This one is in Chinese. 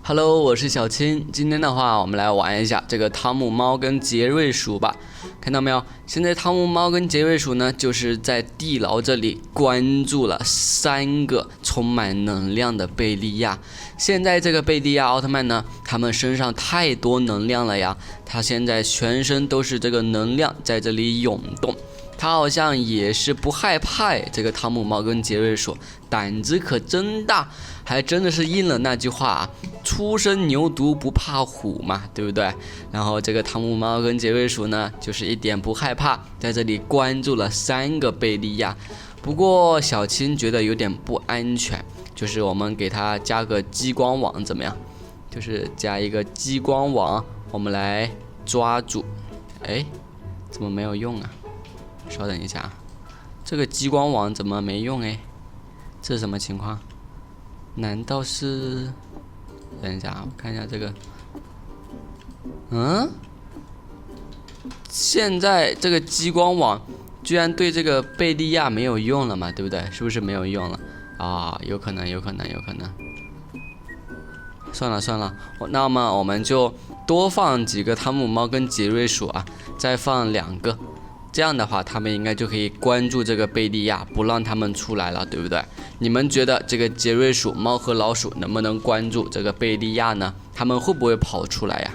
Hello，我是小青。今天的话，我们来玩一下这个汤姆猫跟杰瑞鼠吧。看到没有？现在汤姆猫跟杰瑞鼠呢，就是在地牢这里关注了3个充满能量的贝利亚。现在这个贝利亚奥特曼呢，他们身上太多能量了呀，他现在全身都是这个能量在这里涌动。他好像也是不害怕这个汤姆猫跟杰瑞鼠，胆子可真大，还真的是应了那句话啊，初生牛犊不怕虎嘛，对不对？然后这个汤姆猫跟杰瑞鼠呢，就是一点不害怕，在这里关注了3个贝利亚。不过小青觉得有点不安全，就是我们给它加个激光网怎么样？就是加一个激光网，我们来抓住。哎，怎么没有用啊？稍等一下，这个激光网怎么没用哎？这是什么情况？难道是……等一下，我看一下这个。现在这个激光网居然对这个贝利亚没有用了嘛？对不对？是不是没有用了啊？有可能。算了，那么我们就多放几个汤姆猫跟杰瑞鼠啊，再放2个。这样的话，他们应该就可以关注这个贝利亚，不让他们出来了，对不对？你们觉得这个杰瑞鼠、猫和老鼠能不能关注这个贝利亚呢？他们会不会跑出来呀？